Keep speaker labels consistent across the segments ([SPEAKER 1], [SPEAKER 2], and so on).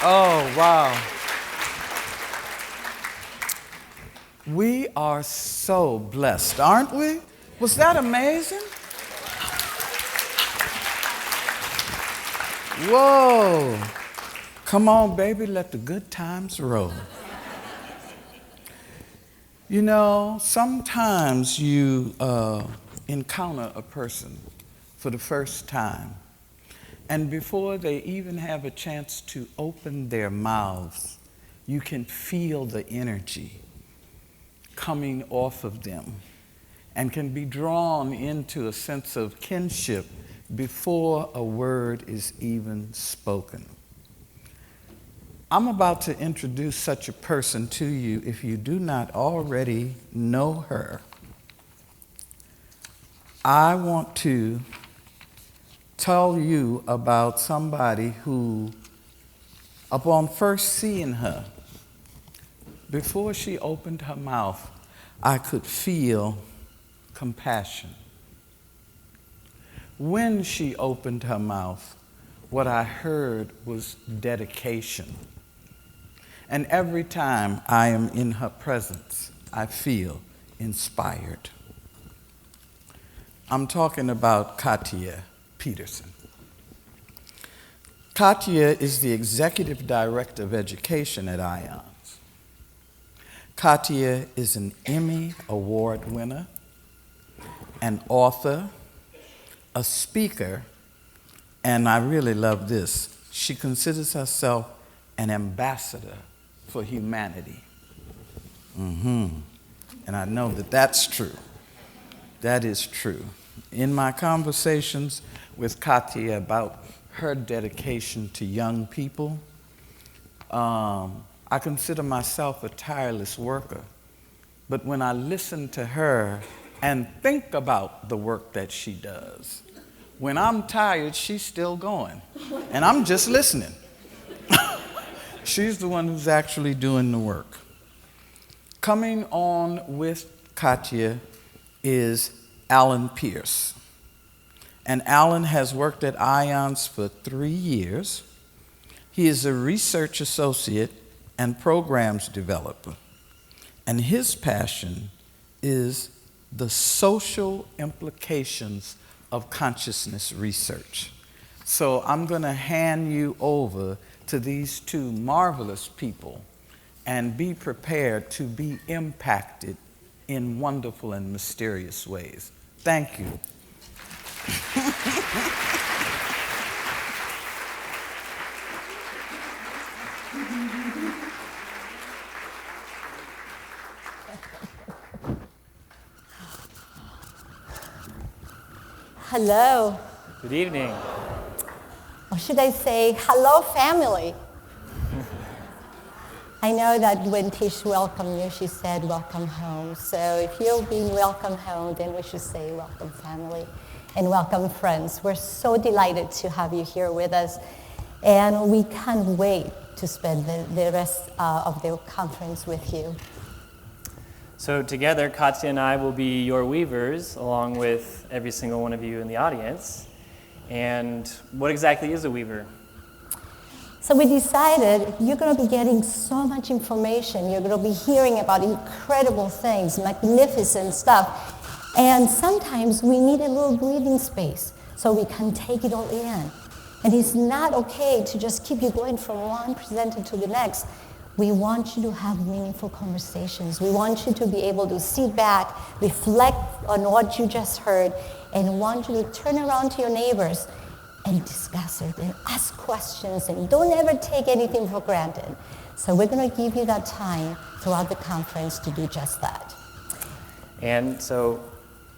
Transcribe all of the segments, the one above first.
[SPEAKER 1] Oh, wow. We are so blessed, aren't we? Was that amazing? Whoa. Come on, baby, let the good times roll. You know, sometimes you encounter a person for the first time, and before they even have a chance to open their mouths, you can feel the energy coming off of them and can be drawn into a sense of kinship before a word is even spoken. I'm about to introduce such a person to you if you do not already know her. I want to tell you about somebody who, upon first seeing her, before she opened her mouth, I could feel compassion. When she opened her mouth, what I heard was dedication. And every time I am in her presence, I feel inspired. I'm talking about Katia Petersen. Katia is the Executive Director of Education at IONS. Katia is an Emmy Award winner, an author, a speaker, and I really love this. She considers herself an ambassador for humanity. And I know that that's true. That is true. In my conversations with Katia about her dedication to young people, I consider myself a tireless worker. But when I listen to her and think about the work that she does, when I'm tired, she's still going. And I'm just listening. She's the one who's actually doing the work. Coming on with Katia is Alan Pierce. And Alan has worked at IONS for 3 years. He is a research associate and programs developer. And his passion is the social implications of consciousness research. So I'm going to hand you over to these two marvelous people and be prepared to be impacted in wonderful and mysterious ways. Thank you.
[SPEAKER 2] Hello.
[SPEAKER 3] Good evening.
[SPEAKER 2] Or should I say, hello, family? I know that when Tish welcomed you, she said, welcome home. So if you're being welcomed home, then we should say, welcome, family, and welcome, friends. We're so delighted to have you here with us, and we can't wait to spend the rest of the conference with you.
[SPEAKER 3] So together, Katia and I will be your weavers, along with every single one of you in the audience. And what exactly is a weaver?
[SPEAKER 2] So we decided you're going to be getting so much information. You're going to be hearing about incredible things, magnificent stuff. And sometimes we need a little breathing space so we can take it all in. And it's not okay to just keep you going from one presenter to the next. We want you to have meaningful conversations. We want you to be able to sit back, reflect on what you just heard, and want you to turn around to your neighbors and discuss it and ask questions, and don't ever take anything for granted. So we're going to give you that time throughout the conference to do just that.
[SPEAKER 3] And so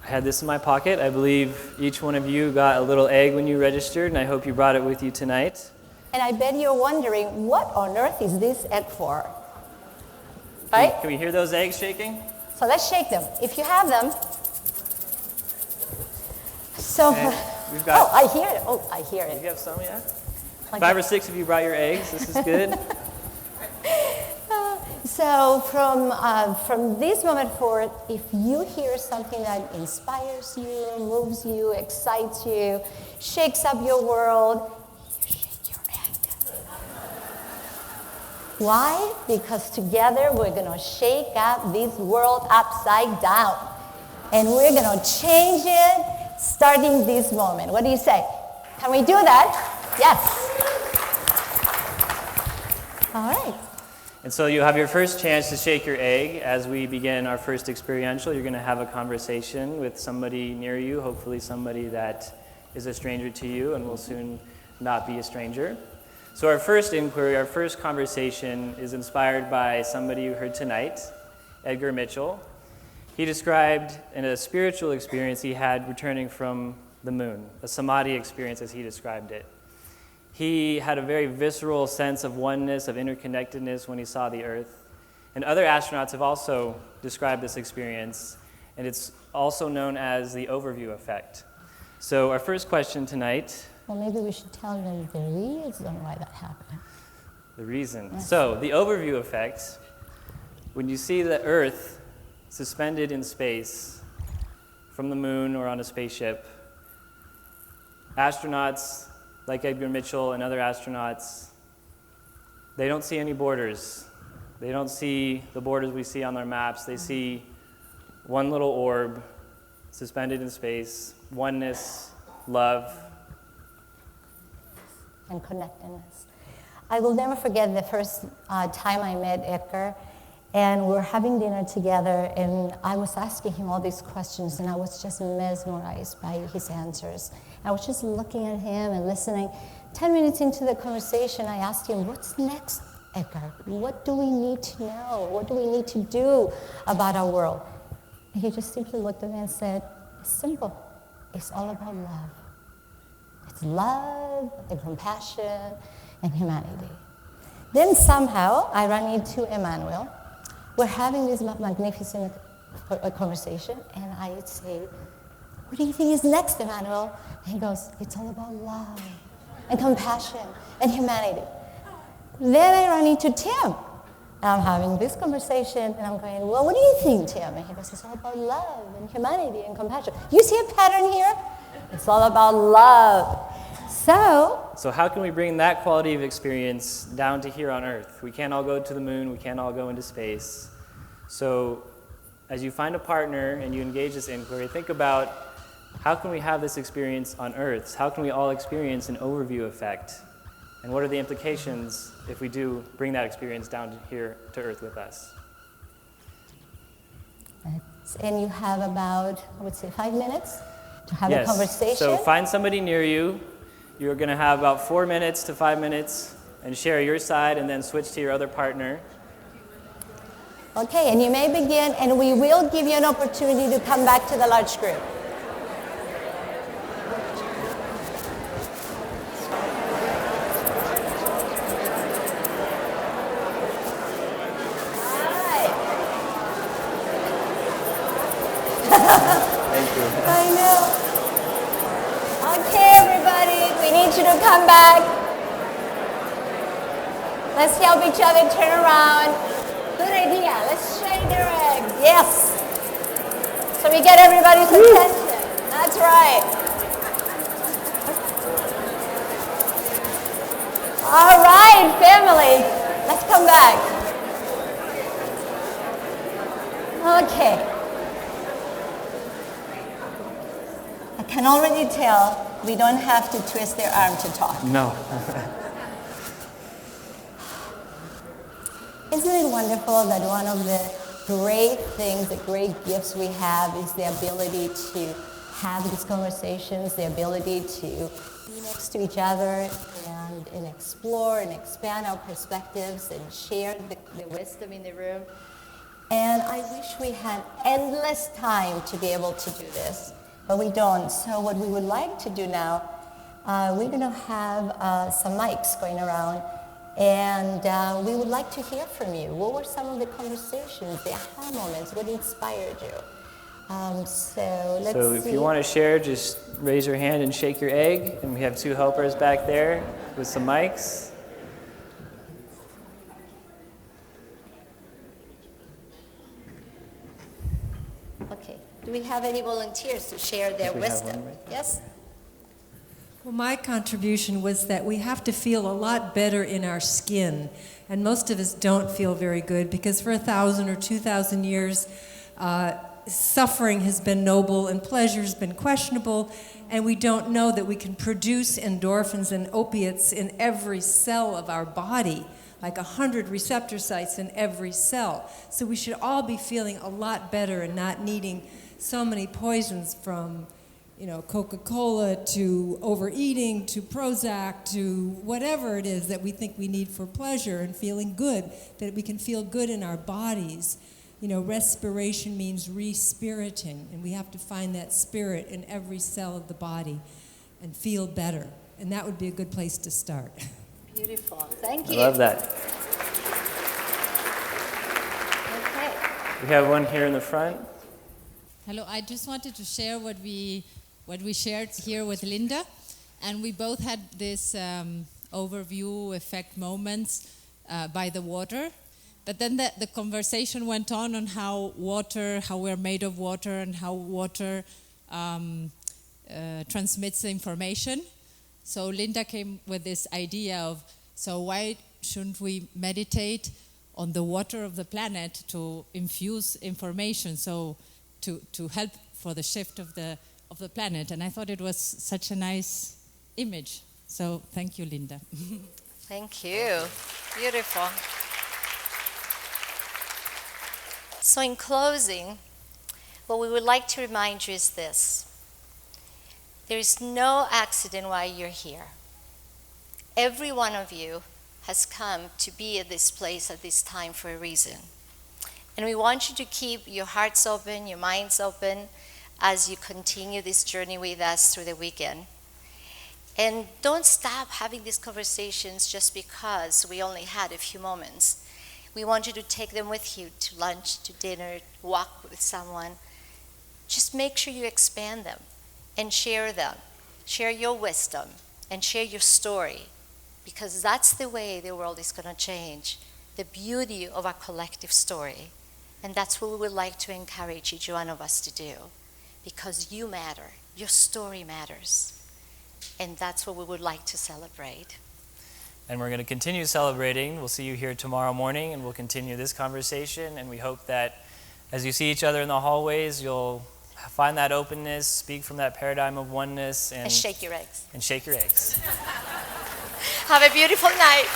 [SPEAKER 3] I had this in my pocket. I believe each one of you got a little egg when you registered, and I hope you brought it with you tonight.
[SPEAKER 2] And I bet you're wondering, what on earth is this egg for? Right?
[SPEAKER 3] Can we hear those eggs shaking?
[SPEAKER 2] So let's shake them. If you have them. So,
[SPEAKER 3] we've got,
[SPEAKER 2] I hear it. Oh, I hear it.
[SPEAKER 3] You have some, yeah?
[SPEAKER 2] Like
[SPEAKER 3] 5 or 6 of you brought your eggs. This is good.
[SPEAKER 2] So from this moment forward, if you hear something that inspires you, moves you, excites you, shakes up your world, you shake your egg. Why? Because together we're going to shake up this world upside down. And we're going to change it starting this moment. What do you say? Can we do that? Yes. All right.
[SPEAKER 3] And so you have your first chance to shake your egg as we begin our first experiential. You're going to have a conversation with somebody near you, hopefully somebody that is a stranger to you and will soon not be a stranger. So our first inquiry, our first conversation is inspired by somebody you heard tonight, Edgar Mitchell. He described in a spiritual experience he had returning from the moon, a samadhi experience as he described it. He had a very visceral sense of oneness, of interconnectedness when he saw the Earth. And other astronauts have also described this experience, and it's also known as the overview effect. So our first question tonight...
[SPEAKER 2] Well, maybe we should tell them the reason why that happened.
[SPEAKER 3] The reason.
[SPEAKER 2] Yes.
[SPEAKER 3] So the overview effect, when you see the Earth suspended in space from the moon or on a spaceship, astronauts like Edgar Mitchell and other astronauts, they don't see any borders. They don't see the borders we see on their maps. They see one little orb suspended in space, oneness, love,
[SPEAKER 2] and connectedness. I will never forget the first time I met Edgar, and we're having dinner together, and I was asking him all these questions, and I was just mesmerized by his answers. I was just looking at him and listening. 10 minutes into the conversation, I asked him, what's next, Edgar? What do we need to know? What do we need to do about our world? And he just simply looked at me and said, it's simple. It's all about love. It's love and compassion and humanity. Then somehow I run into Emmanuel. We're having this magnificent conversation, and I say, what do you think is next, Emmanuel? And he goes, it's all about love and compassion and humanity. Then I run into Tim. And I'm having this conversation, and I'm going, well, what do you think, Tim? And he goes, it's all about love and humanity and compassion. You see a pattern here? It's all about love. So
[SPEAKER 3] how can we bring that quality of experience down to here on Earth? We can't all go to the moon. We can't all go into space. So as you find a partner and you engage this inquiry, think about how can we have this experience on Earth? How can we all experience an overview effect? And what are the implications if we do bring that experience down to here to Earth with us?
[SPEAKER 2] And you have about, I would say, 5 minutes to have
[SPEAKER 3] Yes.
[SPEAKER 2] a conversation.
[SPEAKER 3] So find somebody near you. You're going to have about 4 minutes to 5 minutes and share your side and then switch to your other partner.
[SPEAKER 2] Okay, and you may begin, and we will give you an opportunity to come back to the large group.
[SPEAKER 3] Thank you.
[SPEAKER 2] I know. Okay, everybody, we need you to come back. Let's help each other turn around. Good idea. Let's shake their eggs. Yes. So we get everybody's attention. That's right. All right, family. Let's come back. Okay. I can already tell we don't have to twist their arm to talk.
[SPEAKER 3] No.
[SPEAKER 2] Isn't it wonderful that one of the great things, the great gifts we have is the ability to have these conversations, the ability to be next to each other and explore and expand our perspectives and share the wisdom in the room. And I wish we had endless time to be able to do this, but we don't. So what we would like to do now, we're going to have some mics going around. And we would like to hear from you. What were some of the conversations, the aha moments? What inspired you? So let's
[SPEAKER 3] So if you want to share, just raise your hand and shake your egg. And we have 2 helpers back there with some mics.
[SPEAKER 2] Okay. Do we have any volunteers to share their
[SPEAKER 3] we have
[SPEAKER 2] wisdom?
[SPEAKER 3] one, right?
[SPEAKER 2] Yes?
[SPEAKER 4] Well, my contribution was that we have to feel a lot better in our skin. And most of us don't feel very good because for 1,000 or 2,000 years, suffering has been noble and pleasure has been questionable. And we don't know that we can produce endorphins and opiates in every cell of our body, like 100 receptor sites in every cell. So we should all be feeling a lot better and not needing so many poisons from, Coca-Cola to overeating to Prozac to whatever it is that we think we need for pleasure and feeling good, that we can feel good in our bodies. Respiration means re-spiriting, and we have to find that spirit in every cell of the body and feel better. And that would be a good place to start.
[SPEAKER 2] Beautiful. Thank you.
[SPEAKER 3] I love that.
[SPEAKER 2] Okay.
[SPEAKER 3] We have one here in the front.
[SPEAKER 5] Hello, I just wanted to share what we shared here with Linda. And we both had this overview effect moments by the water. But then the conversation went on how we're made of water and how water transmits the information. So Linda came with this idea of, so why shouldn't we meditate on the water of the planet to infuse information, so to help for the shift of the planet? And I thought it was such a nice image. So thank you, Linda.
[SPEAKER 2] Thank you. Beautiful. So in closing, what we would like to remind you is this. There is no accident why you're here. Every one of you has come to be at this place at this time for a reason. And we want you to keep your hearts open, your minds open, as you continue this journey with us through the weekend. And don't stop having these conversations just because we only had a few moments. We want you to take them with you to lunch, to dinner, walk with someone. Just make sure you expand them and share them. Share your wisdom and share your story, because that's the way the world is going to change, the beauty of our collective story. And that's what we would like to encourage each one of us to do, because you matter, your story matters. And that's what we would like to celebrate.
[SPEAKER 3] And we're going to continue celebrating. We'll see you here tomorrow morning, and we'll continue this conversation. And we hope that as you see each other in the hallways, you'll find that openness, speak from that paradigm of oneness.
[SPEAKER 2] And shake your eggs.
[SPEAKER 3] And shake your eggs.
[SPEAKER 2] Have a beautiful night.